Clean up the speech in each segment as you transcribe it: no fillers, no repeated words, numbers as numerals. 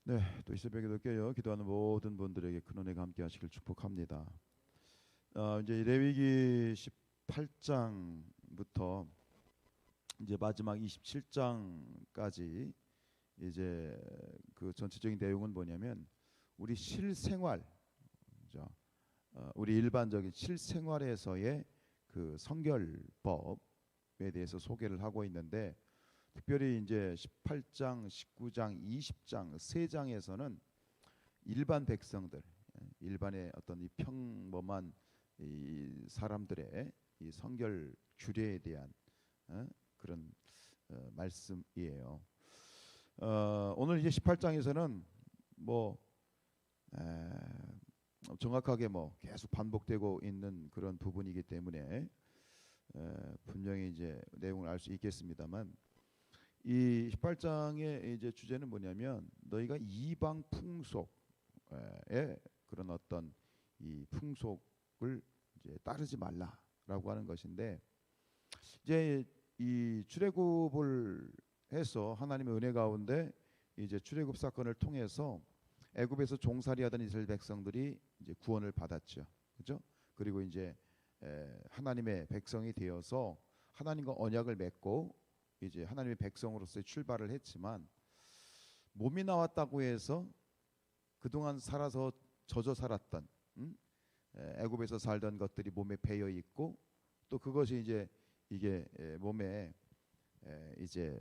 네, 또 이 새벽에 늦게요. 기도하는 모든 분들에게 큰 은혜가 함께 하시길 축복합니다. 이제 레위기 18장부터 이제 마지막 27장까지 이제 그 전체적인 내용은 뭐냐면 우리 실생활, 그죠? 우리 일반적인 실생활에서의 그 성결법에 대해서 소개를 하고 있는데 특별히 이제 18장, 19장, 20장 세 장에서는 일반 백성들, 일반의 어떤 이 평범한 이 사람들의 이 성결 규례에 대한 그런 말씀이에요. 오늘 이제 18장에서는 뭐 정확하게 뭐 계속 반복되고 있는 그런 부분이기 때문에 분명히 이제 내용을 알 수 있겠습니다만 이 18장의 이제 주제는 뭐냐면 너희가 이방 풍속의 그런 어떤 이 풍속을 이제 따르지 말라라고 하는 것인데 이제 이 출애굽을 해서 하나님의 은혜 가운데 이제 출애굽 사건을 통해서 애굽에서 종살이하던 이스라엘 백성들이 이제 구원을 받았죠. 그렇죠? 그리고 이제 하나님의 백성이 되어서 하나님과 언약을 맺고 이제 하나님의 백성으로서의 출발을 했지만 몸이 나왔다고 해서 그동안 살아서 젖어 살았던 애굽에서 살던 것들이 몸에 배어 있고 또 그것이 이제 이게 몸에 이제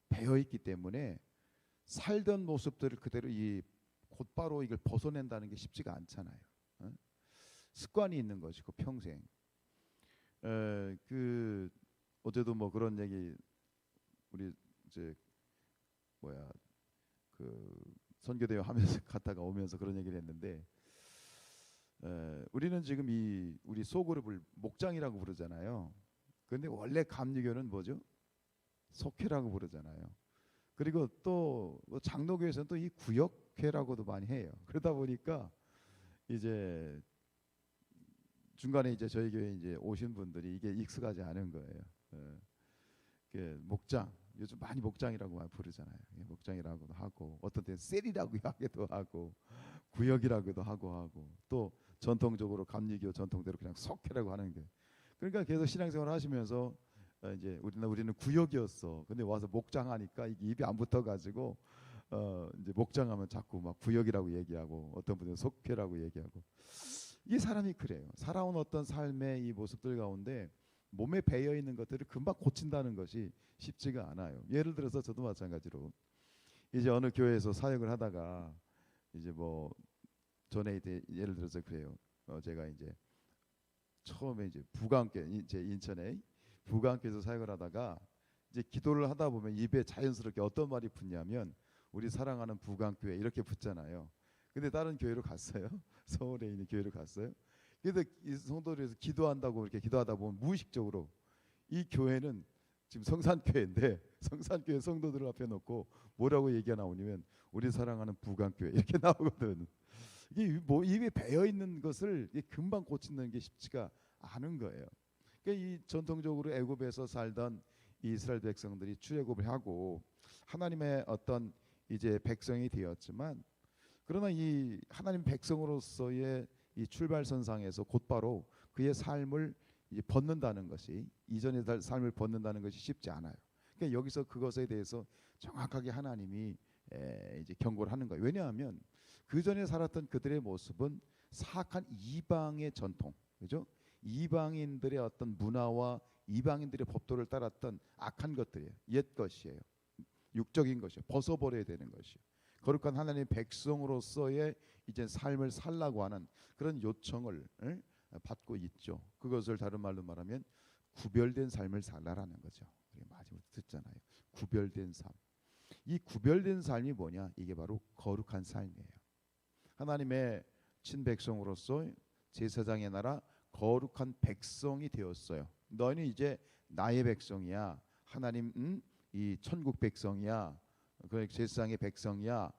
배어 있기 때문에 살던 모습들을 그대로 이 곧바로 이걸 벗어낸다는 게 쉽지가 않잖아요. 습관이 있는 것이고 평생. 그 어제도 뭐 그런 얘기 우리 이제 뭐야 그 선교대회 하면서 갔다가 오면서 그런 얘기를 했는데 우리는 지금 이 우리 소그룹을 목장이라고 부르잖아요. 그런데 원래 감리교는 뭐죠? 속회라고 부르잖아요. 그리고 또뭐 장로교에서는 또 이 구역회라고도 많이 해요. 그러다 보니까 이제 중간에 이제 저희 교회 이제 오신 분들이 이게 익숙하지 않은 거예요. 그 목장 요즘 많이 목장이라고 많이 부르잖아요. 목장이라고도 하고 어떤 때는 셀이라고 하기도 하고 구역이라고도 하고 또 전통적으로 감리교 전통대로 그냥 속회라고 하는 게 그러니까 계속 신앙생활 하시면서 이제 우리는 구역이었어. 근데 와서 목장하니까 이게 입이 안 붙어가지고 이제 목장하면 자꾸 막 구역이라고 얘기하고 어떤 분들은 속회라고 얘기하고 이 사람이 그래요. 살아온 어떤 삶의 이 모습들 가운데 몸에 배어 있는 것들을 금방 고친다는 것이 쉽지가 않아요. 예를 들어서 저도 마찬가지로 이제 어느 교회에서 사역을 하다가 이제 뭐 전에 이제 예를 들어서 그래요. 제가 이제 처음에 이제 부가함께 이제 인천에 부가함께서 사역을 하다가 이제 기도를 하다 보면 입에 자연스럽게 어떤 말이 붙냐면 우리 사랑하는 부가함교회 이렇게 붙잖아요. 근데 다른 교회로 갔어요. 서울에 있는 교회로 갔어요. 그래서 이 성도들에서 기도한다고 이렇게 기도하다 보면 무의식적으로 이 교회는 지금 성산교회인데 성산교회 성도들을 앞에 놓고 뭐라고 얘기가 나오냐면 우리 사랑하는 부강교회 이렇게 나오거든. 이게 뭐 입에 배어 있는 것을 금방 고치는 게 쉽지가 않은 거예요. 그러니까 이 전통적으로 애굽에서 살던 이스라엘 백성들이 출애굽을 하고 하나님의 어떤 이제 백성이 되었지만 그러나 이 하나님 백성으로서의 이 출발선상에서 곧바로 그의 삶을 이제 벗는다는 것이 이전의 삶을 벗는다는 것이 쉽지 않아요. 그러니까 여기서 그것에 대해서 정확하게 하나님이 이제 경고를 하는 거예요. 왜냐하면 그 전에 살았던 그들의 모습은 사악한 이방의 전통, 그죠? 이방인들의 어떤 문화와 이방인들의 법도를 따랐던 악한 것들이에요. 옛 것이에요. 육적인 것이요. 벗어버려야 되는 것이요. 거룩한 하나님의 백성으로서의 이제 삶을 살라고 하는 그런 요청을 받고 있죠. 그것을 다른 말로 말하면 구별된 삶을 살라라는 거죠. 우리 마지막으로 듣잖아요. 구별된 삶. 이 구별된 삶이 뭐냐? 이게 바로 거룩한 삶이에요. 하나님의 친백성으로서 제사장의 나라 거룩한 백성이 되었어요. 너희는 이제 나의 백성이야. 하나님 이 천국 백성이야. 그 제사장의 백성이야.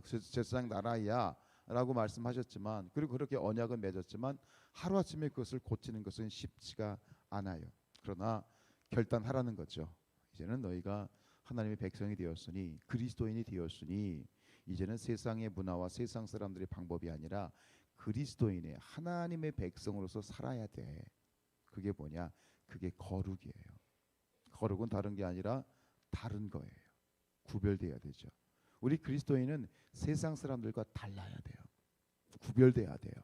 제사장 나라야. 라고 말씀하셨지만 그리고 그렇게 언약은 맺었지만 하루아침에 그것을 고치는 것은 쉽지가 않아요. 그러나 결단하라는 거죠. 이제는 너희가 하나님의 백성이 되었으니 그리스도인이 되었으니 이제는 세상의 문화와 세상 사람들의 방법이 아니라 그리스도인의 하나님의 백성으로서 살아야 돼. 그게 뭐냐? 그게 거룩이에요. 거룩은 다른 게 아니라 다른 거예요. 구별돼야 되죠. 우리 그리스도인은 세상 사람들과 달라야 돼요. 구별돼야 돼요.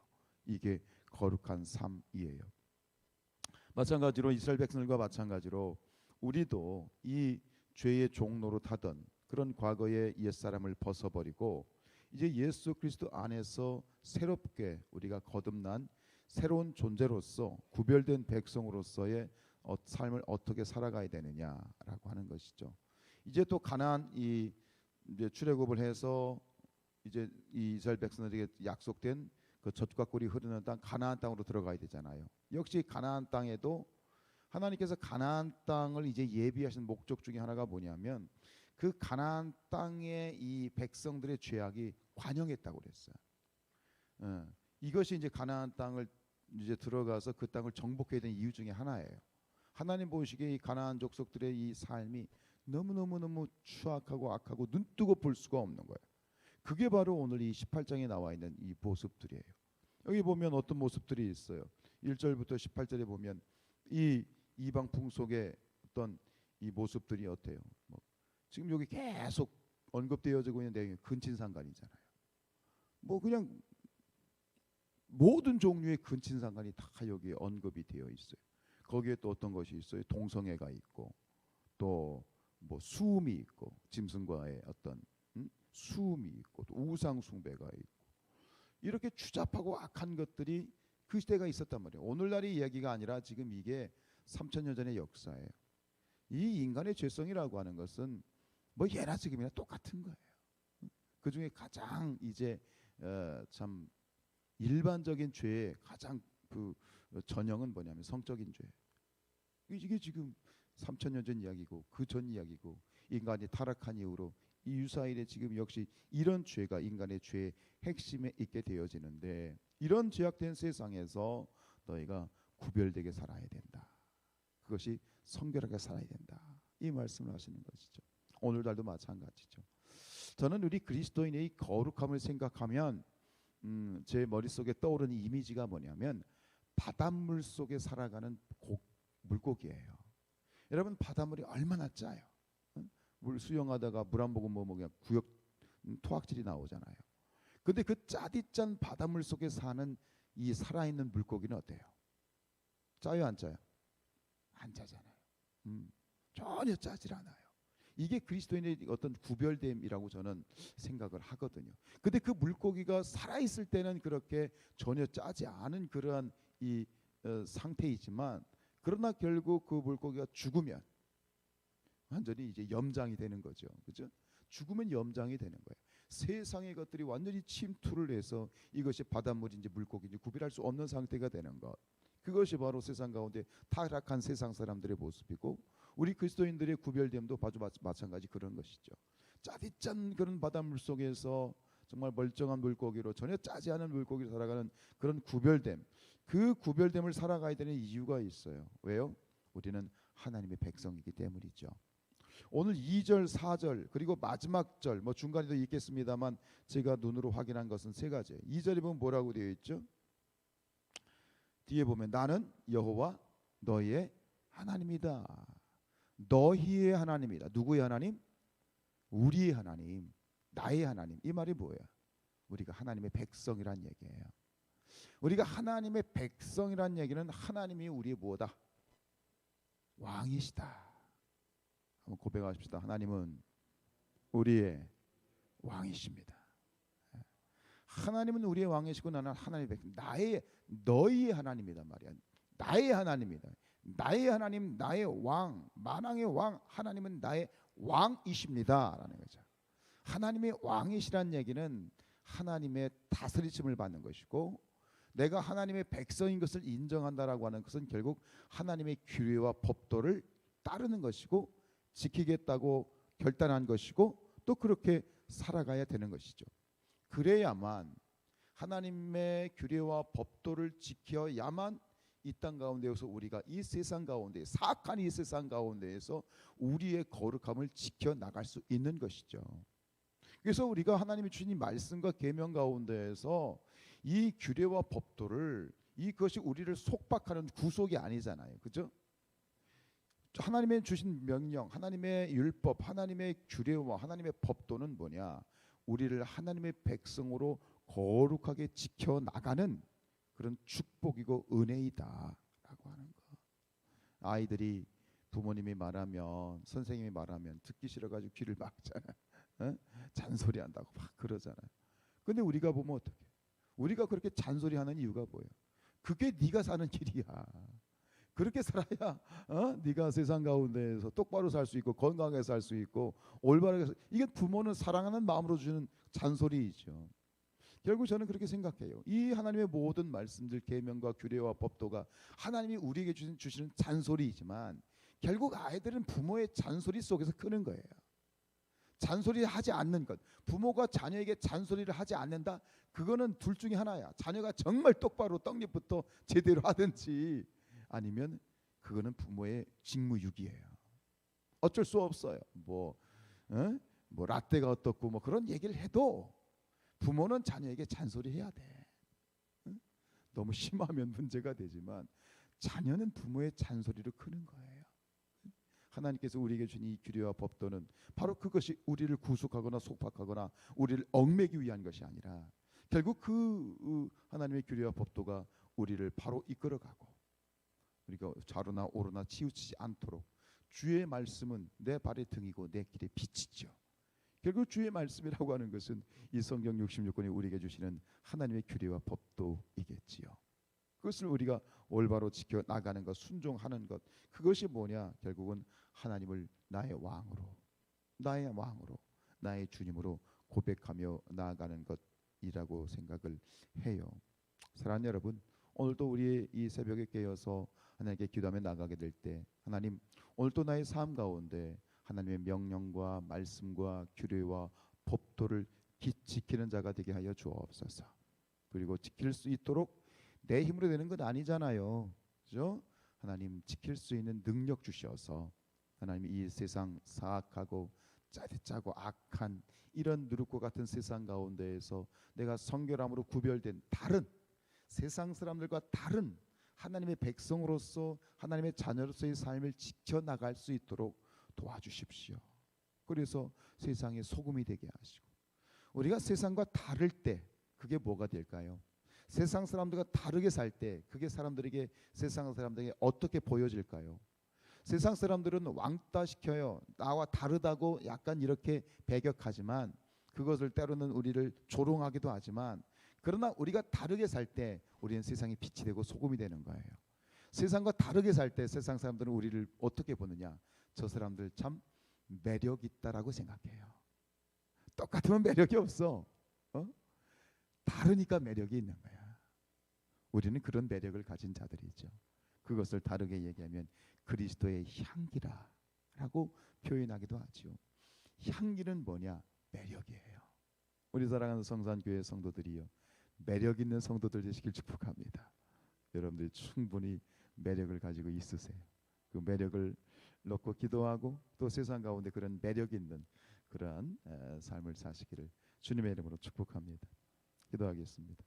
이게 거룩한 삶이에요. 마찬가지로 이스라엘 백성들과 마찬가지로 우리도 이 죄의 종로로 타던 그런 과거의 옛사람을 벗어버리고 이제 예수 그리스도 안에서 새롭게 우리가 거듭난 새로운 존재로서 구별된 백성으로서의 삶을 어떻게 살아가야 되느냐라고 하는 것이죠. 이제 또 가나안 이제 출애굽을 해서 이제 이 이스라엘 백성들에게 약속된 그 젖과 꿀이 흐르는 땅 가나안 땅으로 들어가야 되잖아요. 역시 가나안 땅에도 하나님께서 가나안 땅을 이제 예비하신 목적 중에 하나가 뭐냐면 그 가나안 땅의 이 백성들의 죄악이 관영했다고 그랬어요. 이것이 이제 가나안 땅을 이제 들어가서 그 땅을 정복해야 되는 이유 중에 하나예요. 하나님 보시기에 이 가나안 족속들의 이 삶이 너무 추악하고 악하고 눈뜨고 볼 수가 없는 거예요. 그게 바로 오늘 이 18장에 나와 있는 이 모습들이에요. 여기 보면 어떤 모습들이 있어요. 1절부터 18절에 보면 이 이방 풍속의 어떤 이 모습들이 어때요? 지금 여기 계속 언급되어지고 있는 내용이 근친상간이잖아요. 그냥 모든 종류의 근친상간이 다 여기에 언급이 되어 있어요. 거기에 또 어떤 것이 있어요? 동성애가 있고 또 수음이 있고 짐승과의 어떤 수음이 있고 또 우상 숭배가 있고 이렇게 추잡하고 악한 것들이 그 시대가 있었단 말이에요. 오늘날의 이야기가 아니라 지금 이게 3000년 전의 역사예요. 이 인간의 죄성이라고 하는 것은 예나 지금이나 똑같은 거예요. 그 중에 가장 이제 참 일반적인 죄의 가장 그 전형은 뭐냐면 성적인 죄. 이게 지금 3000년 전 이야기고 그 전 이야기고 인간이 타락한 이후로 이 유사일에 지금 역시 이런 죄가 인간의 죄의 핵심에 있게 되어지는데 이런 죄악된 세상에서 너희가 구별되게 살아야 된다. 그것이 성결하게 살아야 된다. 이 말씀을 하시는 것이죠. 오늘날도 마찬가지죠. 저는 우리 그리스도인의 이 거룩함을 생각하면 제 머릿속에 떠오르는 이미지가 뭐냐면 바닷물 속에 살아가는 물고기예요. 여러분 바닷물이 얼마나 짜요. 물 수영하다가 물 안 먹으면 그냥 구역 토악질이 나오잖아요. 근데 그 짜디짠 바닷물 속에 사는 이 살아있는 물고기는 어때요? 짜요 안 짜요? 안 짜잖아요. 전혀 짜질 않아요. 이게 그리스도인의 어떤 구별됨이라고 저는 생각을 하거든요. 근데 그 물고기가 살아있을 때는 그렇게 전혀 짜지 않은 그러한 이 상태이지만 그러나 결국 그 물고기가 죽으면 완전히 이제 염장이 되는 거죠. 그죠? 죽으면 염장이 되는 거예요. 세상의 것들이 완전히 침투를 해서 이것이 바닷물인지 물고기인지 구별할 수 없는 상태가 되는 것. 그것이 바로 세상 가운데 타락한 세상 사람들의 모습이고 우리 그리스도인들의 구별됨도 아주 마찬가지 그런 것이죠. 짜디짠 그런 바닷물 속에서 정말 멀쩡한 물고기로 전혀 짜지 않은 물고기로 살아가는 그런 구별됨. 그 구별됨을 살아가야 되는 이유가 있어요. 왜요? 우리는 하나님의 백성이기 때문이죠. 오늘 2절, 4절 그리고 마지막 절 중간에도 있겠습니다만 제가 눈으로 확인한 것은 세 가지예요. 2절에 보면 뭐라고 되어 있죠? 뒤에 보면 나는 여호와 너희의 하나님이다. 너희의 하나님이다. 누구의 하나님? 우리의 하나님, 나의 하나님. 이 말이 뭐예요? 우리가 하나님의 백성이란 얘기예요. 우리가 하나님의 백성이란 얘기는 하나님이 우리의 뭐다? 왕이시다. 한번 고백하십시다. 하나님은 우리의 왕이십니다. 하나님은 우리의 왕이시고 나는 하나님의 백성. 너희의 하나님이란 말이야. 나의 하나님이다. 나의 하나님, 나의 왕, 만왕의 왕, 하나님은 나의 왕이십니다라는 거죠. 하나님의 왕이시란 얘기는 하나님의 다스리심을 받는 것이고 내가 하나님의 백성인 것을 인정한다라고 하는 것은 결국 하나님의 규례와 법도를 따르는 것이고 지키겠다고 결단한 것이고 또 그렇게 살아가야 되는 것이죠. 그래야만 하나님의 규례와 법도를 지켜야만 이 땅 가운데에서 우리가 이 세상 가운데 사악한 이 세상 가운데에서 우리의 거룩함을 지켜나갈 수 있는 것이죠. 그래서 우리가 하나님이 주신 이 말씀과 계명 가운데에서 이 규례와 법도를 이것이 우리를 속박하는 구속이 아니잖아요. 그죠? 하나님의 주신 명령, 하나님의 율법, 하나님의 규례와 하나님의 법도는 뭐냐? 우리를 하나님의 백성으로 거룩하게 지켜 나가는 그런 축복이고 은혜이다라고 하는 거. 아이들이 부모님이 말하면, 선생님이 말하면 듣기 싫어가지고 귀를 막잖아. 어? 잔소리한다고 막 그러잖아요. 근데 우리가 보면 어떻게? 우리가 그렇게 잔소리하는 이유가 뭐예요? 그게 네가 사는 길이야. 그렇게 살아야 네가 세상 가운데에서 똑바로 살 수 있고 건강하게 살 수 있고 올바르게 이게 부모는 사랑하는 마음으로 주는 잔소리이죠. 결국 저는 그렇게 생각해요. 이 하나님의 모든 말씀들, 계명과 규례와 법도가 하나님이 우리에게 주시는 잔소리이지만 결국 아이들은 부모의 잔소리 속에서 크는 거예요. 잔소리하지 않는 것, 부모가 자녀에게 잔소리를 하지 않는다. 그거는 둘 중에 하나야. 자녀가 정말 똑바로 떡잎부터 제대로 하든지 아니면 그거는 부모의 직무유기예요. 어쩔 수 없어요. 뭐 라떼가 어떻고 뭐 그런 얘기를 해도 부모는 자녀에게 잔소리해야 돼. 너무 심하면 문제가 되지만 자녀는 부모의 잔소리로 크는 거예요. 하나님께서 우리에게 주신 이 규례와 법도는 바로 그것이 우리를 구속하거나 속박하거나 우리를 얽매기 위한 것이 아니라 결국 그 하나님의 규례와 법도가 우리를 바로 이끌어가고 우리가 좌로나 오로나 치우치지 않도록 주의 말씀은 내 발의 등이고 내 길의 빛이죠. 결국 주의 말씀이라고 하는 것은 이 성경 66권이 우리에게 주시는 하나님의 규례와 법도이겠지요. 그것을 우리가 올바로 지켜 나가는 것, 순종하는 것, 그것이 뭐냐? 결국은 하나님을 나의 왕으로, 나의 주님으로 고백하며 나아가는 것이라고 생각을 해요. 사랑하는 여러분, 오늘도 우리의 이 새벽에 깨어서 하나님께 기도하며 나가게 될 때, 하나님, 오늘도 나의 삶 가운데 하나님의 명령과 말씀과 규례와 법도를 지키는 자가 되게 하여 주옵소서. 그리고 지킬 수 있도록 내 힘으로 되는 건 아니잖아요. 그죠? 하나님 지킬 수 있는 능력 주셔서 하나님 이 세상 사악하고 짜릿짜고 악한 이런 누룩과 같은 세상 가운데에서 내가 성결함으로 구별된 다른 세상 사람들과 다른 하나님의 백성으로서 하나님의 자녀로서의 삶을 지켜나갈 수 있도록 도와주십시오. 그래서 세상의 소금이 되게 하시고 우리가 세상과 다를 때 그게 뭐가 될까요? 세상 사람들과 다르게 살 때 그게 세상 사람들에게 어떻게 보여질까요? 세상 사람들은 왕따시켜요. 나와 다르다고 약간 이렇게 배격하지만 그것을 때로는 우리를 조롱하기도 하지만 그러나 우리가 다르게 살 때 우리는 세상의 빛이 되고 소금이 되는 거예요. 세상과 다르게 살 때 세상 사람들은 우리를 어떻게 보느냐? 저 사람들 참 매력 있다라고 생각해요. 똑같으면 매력이 없어. 다르니까 매력이 있는 거야. 우리는 그런 매력을 가진 자들이죠. 그것을 다르게 얘기하면 그리스도의 향기라라고 표현하기도 하죠. 향기는 뭐냐? 매력이에요. 우리 사랑하는 성산교회 성도들이요, 매력 있는 성도들 되시길 축복합니다. 여러분들이 충분히 매력을 가지고 있으세요. 그 매력을 놓고 기도하고 또 세상 가운데 그런 매력 있는 그러한 삶을 사시기를 주님의 이름으로 축복합니다. 기도하겠습니다.